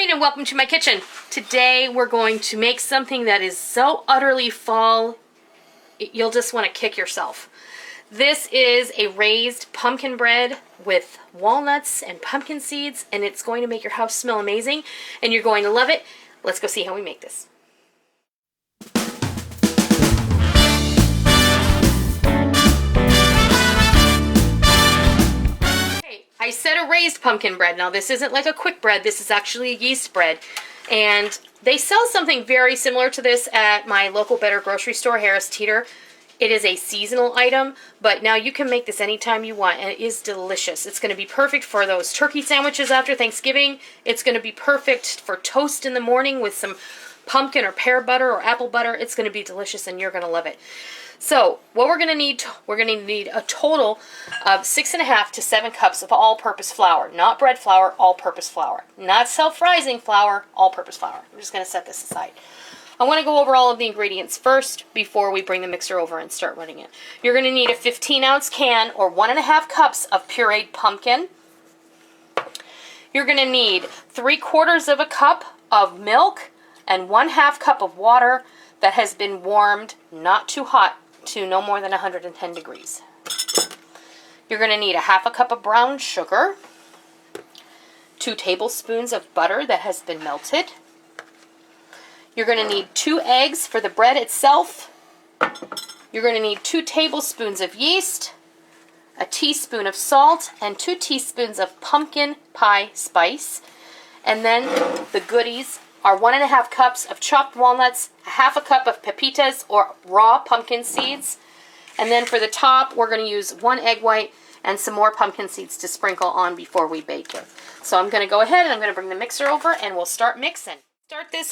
Noreen and welcome to my kitchen. Today we're going to make something that is so utterly fall, you'll just want to kick yourself. This is a raised pumpkin bread with walnuts and pumpkin seeds, and it's going to make your house smell amazing and you're going to love it. Let's go see how we make this. I said a raised pumpkin bread. Now this isn't like a quick bread, this is actually a yeast bread. And they sell something very similar to this at my local Better grocery store, Harris Teeter. It is a seasonal item, but now you can make this anytime you want, and it is delicious. It's going to be perfect for those turkey sandwiches after Thanksgiving. It's going to be perfect for toast in the morning with some pumpkin or pear butter or apple butter. It's going to be delicious and you're going to love it. So what we're going to need a total of 6.5 to 7 cups of all-purpose flour. Not bread flour, all-purpose flour. Not self-rising flour, all-purpose flour. I'm just going to set this aside. I want to go over all of the ingredients first before we bring the mixer over and start running it. You're going to need a 15-ounce can or 1.5 cups of pureed pumpkin. You're going to need 3/4 of a cup of milk and 1/2 cup of water that has been warmed, not too hot, to no more than 110 degrees. You're going to need a 1/2 cup of brown sugar, 2 tablespoons of butter that has been melted. You're going to need 2 eggs for the bread itself. You're going to need 2 tablespoons of yeast, a teaspoon of salt, and 2 teaspoons of pumpkin pie spice. And then the goodies are 1.5 cups of chopped walnuts, a 1/2 cup of pepitas or raw pumpkin seeds, and then for the top we're going to use 1 egg white and some more pumpkin seeds to sprinkle on before we bake it. So I'm going to go ahead and I'm going to bring the mixer over and we'll start mixing. Start this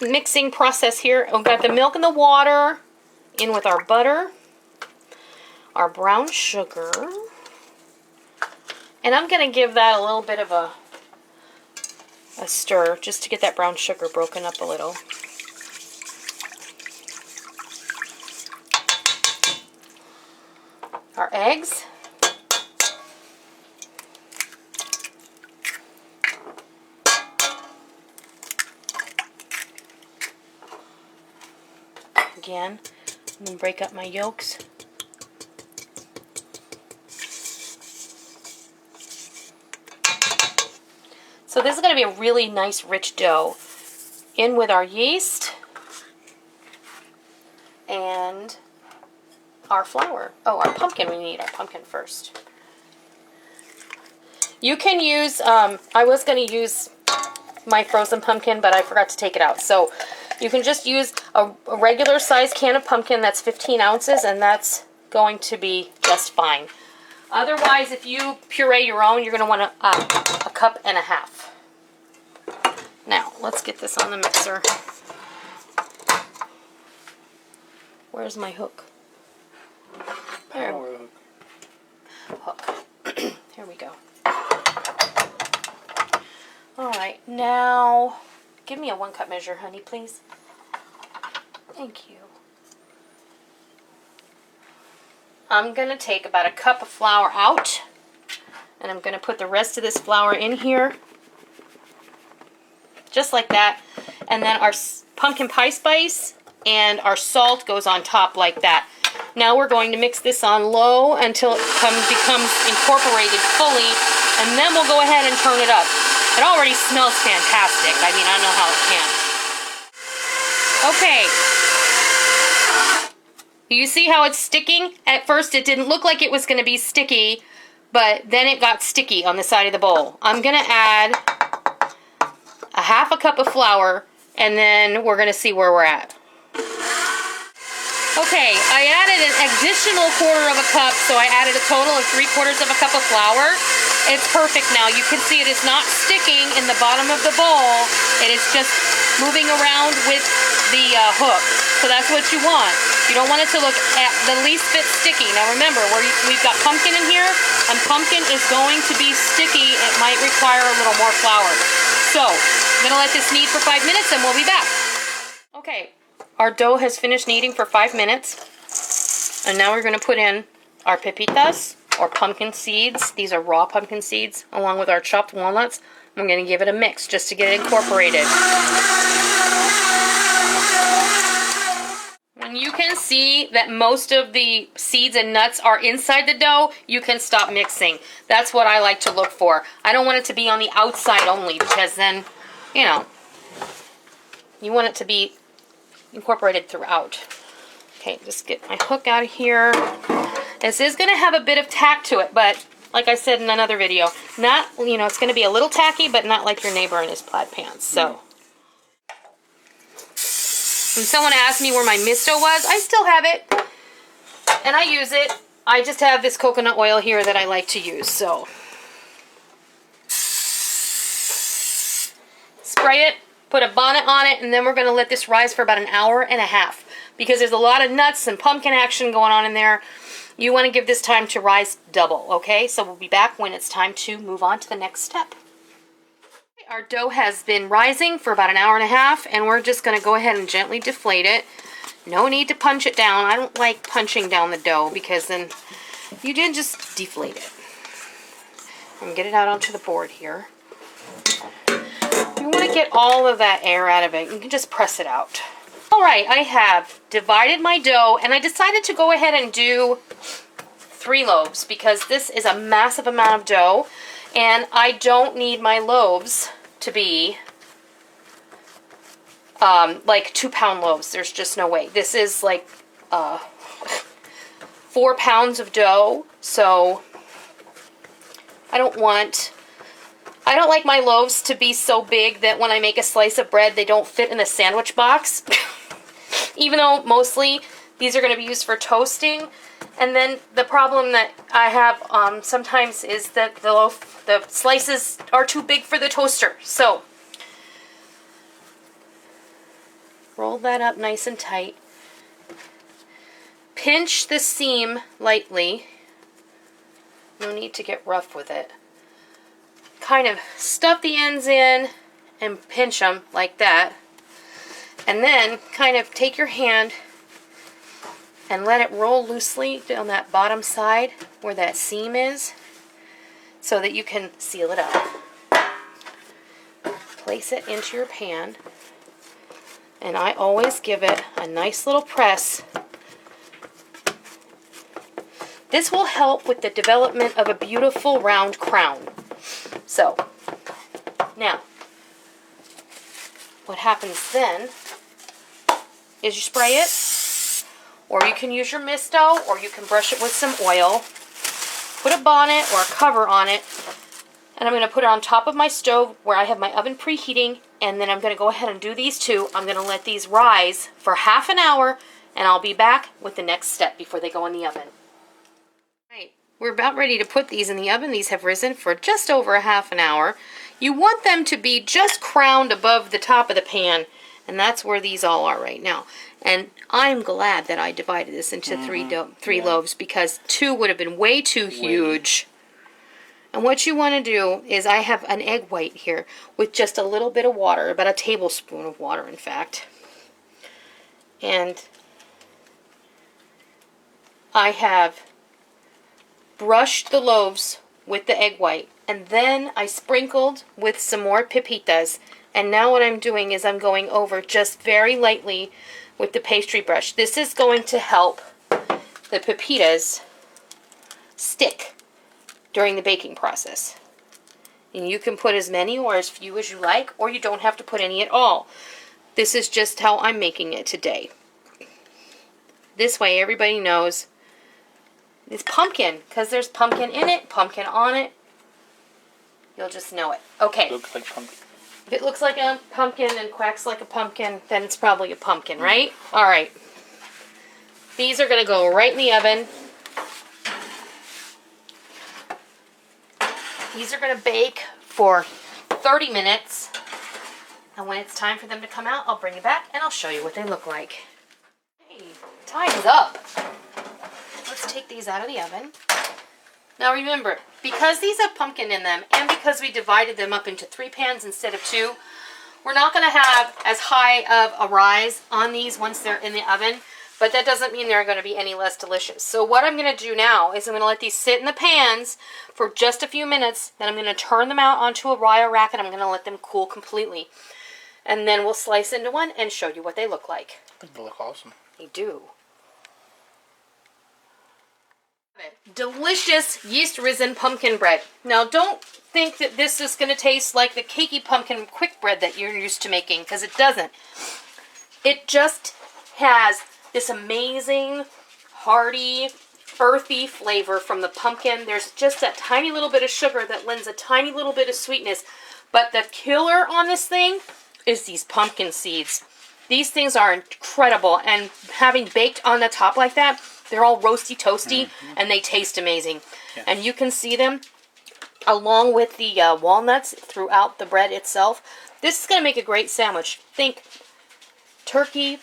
mixing process here. We've got the milk and the water in with our butter, our brown sugar, and I'm going to give that a little bit of a stir just to get that brown sugar broken up a little. Our eggs. Again, I'm going to break up my yolks. So this is going to be a really nice rich dough. In with our yeast and our flour. Oh, our pumpkin. We need our pumpkin first. You can use, I was going to use my frozen pumpkin, but I forgot to take it out. So you can just use a regular size can of pumpkin that's 15 ounces, and that's going to be just fine. Otherwise, if you puree your own, you're going to want a cup and a half. Now, let's get this on the mixer. Where's my hook? There. Hook. Here we go. Alright, now, give me a 1 cup measure, honey, please. Thank you. I'm going to take about a cup of flour out, and I'm going to put the rest of this flour in here, just like that. And then our pumpkin pie spice and our salt goes on top like that. Now we're going to mix this on low until it becomes incorporated fully, and then we'll go ahead and turn it up. It already smells fantastic. I mean, I don't know how it can. Okay. You see how it's sticking? At first it didn't look like it was going to be sticky, but then it got sticky on the side of the bowl. I'm going to add a 1/2 cup of flour, and then we're going to see where we're at. Okay, I added an additional 1/4 cup, so I added a total of 3/4 of a cup of flour. It's perfect now. You can see it is not sticking in the bottom of the bowl. It is just moving around with the hook. So that's what you want. You don't want it to look at the least bit sticky. Now remember, we've got pumpkin in here, and pumpkin is going to be sticky. It might require a little more flour. So, I'm going to let this knead for 5 minutes and we'll be back. Okay, our dough has finished kneading for 5 minutes. And now we're going to put in our pepitas, or pumpkin seeds. These are raw pumpkin seeds, along with our chopped walnuts, I'm going to give it a mix just to get it incorporated. When you can see that most of the seeds and nuts are inside the dough, you can stop mixing. That's what I like to look for. I don't want it to be on the outside only, because then, you know, you want it to be incorporated throughout. Okay, just get my hook out of here. This is going to have a bit of tack to it, but like I said in another video, not, you know, it's going to be a little tacky, but not like your neighbor in his plaid pants. So, when someone asked me where my misto was, I still have it, and I use it. I just have this coconut oil here that I like to use, so. Spray it, put a bonnet on it, and then we're going to let this rise for about an hour and a half, because there's a lot of nuts and pumpkin action going on in there. You want to give this time to rise double, okay? So we'll be back when it's time to move on to the next step. Our dough has been rising for about an hour and a half, and we're just going to go ahead and gently deflate it. No need to punch it down. I don't like punching down the dough, because then you did just deflate it. And get it out onto the board here. You want to get all of that air out of it. You can just press it out. Alright, I have divided my dough, and I decided to go ahead and do 3 loaves, because this is a massive amount of dough, and I don't need my loaves to be like 2-pound loaves. There's just no way. This is like 4 pounds of dough, so I don't like my loaves to be so big that when I make a slice of bread, they don't fit in a sandwich box. Even though mostly these are going to be used for toasting. And then the problem that I have sometimes is that the slices are too big for the toaster. So, roll that up nice and tight. Pinch the seam lightly. No need to get rough with it. Kind of stuff the ends in and pinch them like that. And then kind of take your hand and let it roll loosely down that bottom side where that seam is, so that you can seal it up. Place it into your pan, and I always give it a nice little press. This will help with the development of a beautiful round crown. So, now, what happens then is you spray it, or you can use your misto, or you can brush it with some oil. Put a bonnet or a cover on it, and I'm going to put it on top of my stove where I have my oven preheating, and then I'm going to go ahead and do these 2. I'm going to let these rise for half an hour, and I'll be back with the next step before they go in the oven. Right, we're about ready to put these in the oven. These have risen for just over a half an hour. You want them to be just crowned above the top of the pan, and that's where these all are right now. And I'm glad that I divided this into three loaves, because 2 would have been way too huge. And what you want to do is, I have an egg white here with just a little bit of water, about a tablespoon of water in fact. And I have brushed the loaves with the egg white, and then I sprinkled with some more pepitas. And now what I'm doing is I'm going over just very lightly with the pastry brush. This is going to help the pepitas stick during the baking process. And you can put as many or as few as you like, or you don't have to put any at all. This is just how I'm making it today. This way everybody knows it's pumpkin, because there's pumpkin in it, pumpkin on it. You'll just know it. Okay. Looks like pumpkin. If it looks like a pumpkin and quacks like a pumpkin, then it's probably a pumpkin, right? Alright. These are going to go right in the oven. These are going to bake for 30 minutes. And when it's time for them to come out, I'll bring you back and I'll show you what they look like. Hey, time's up. Let's take these out of the oven. Now remember, because these have pumpkin in them, and because we divided them up into 3 pans instead of 2, we're not going to have as high of a rise on these once they're in the oven. but that doesn't mean they're going to be any less delicious. So what I'm going to do now is I'm going to let these sit in the pans for just a few minutes, then I'm going to turn them out onto a wire rack and I'm going to let them cool completely. And then we'll slice into one and show you what they look like. They look awesome. They do. Delicious yeast risen pumpkin bread. Now don't think that this is going to taste like the cakey pumpkin quick bread that you're used to making, because it doesn't. It just has this amazing, hearty, earthy flavor from the pumpkin. There's just that tiny little bit of sugar that lends a tiny little bit of sweetness. But the killer on this thing is these pumpkin seeds. These things are incredible, and having baked on the top like that, they're all roasty toasty, and they taste amazing. Yeah. And you can see them along with the walnuts throughout the bread itself. This is going to make a great sandwich. Think turkey,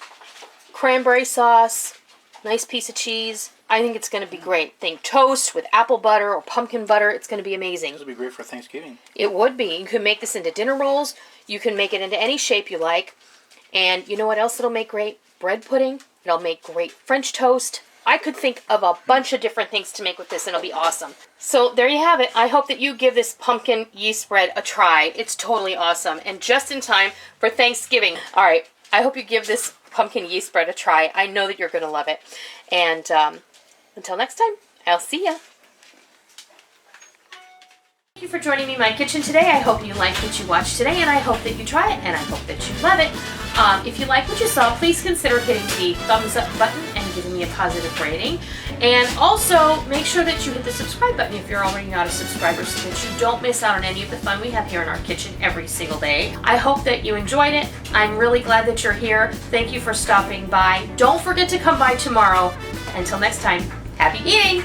cranberry sauce, nice piece of cheese. I think it's going to be great. Think toast with apple butter or pumpkin butter. It's going to be amazing. This would be great for Thanksgiving. It would be. You can make this into dinner rolls. You can make it into any shape you like. And you know what else it'll make great? Bread pudding. It'll make great French toast. I could think of a bunch of different things to make with this, and it'll be awesome. So there you have it. I hope that you give this pumpkin yeast bread a try. It's totally awesome, and just in time for Thanksgiving. All right, I hope you give this pumpkin yeast bread a try. I know that you're going to love it. And until next time, I'll see ya. Thank you for joining me in my kitchen today. I hope you liked what you watched today, and I hope that you try it, and I hope that you love it. If you like what you saw, please consider hitting the thumbs up button and giving me a positive rating. And also, make sure that you hit the subscribe button if you're already not a subscriber, so that you don't miss out on any of the fun we have here in our kitchen every single day. I hope that you enjoyed it. I'm really glad that you're here. Thank you for stopping by. Don't forget to come by tomorrow. Until next time, happy eating!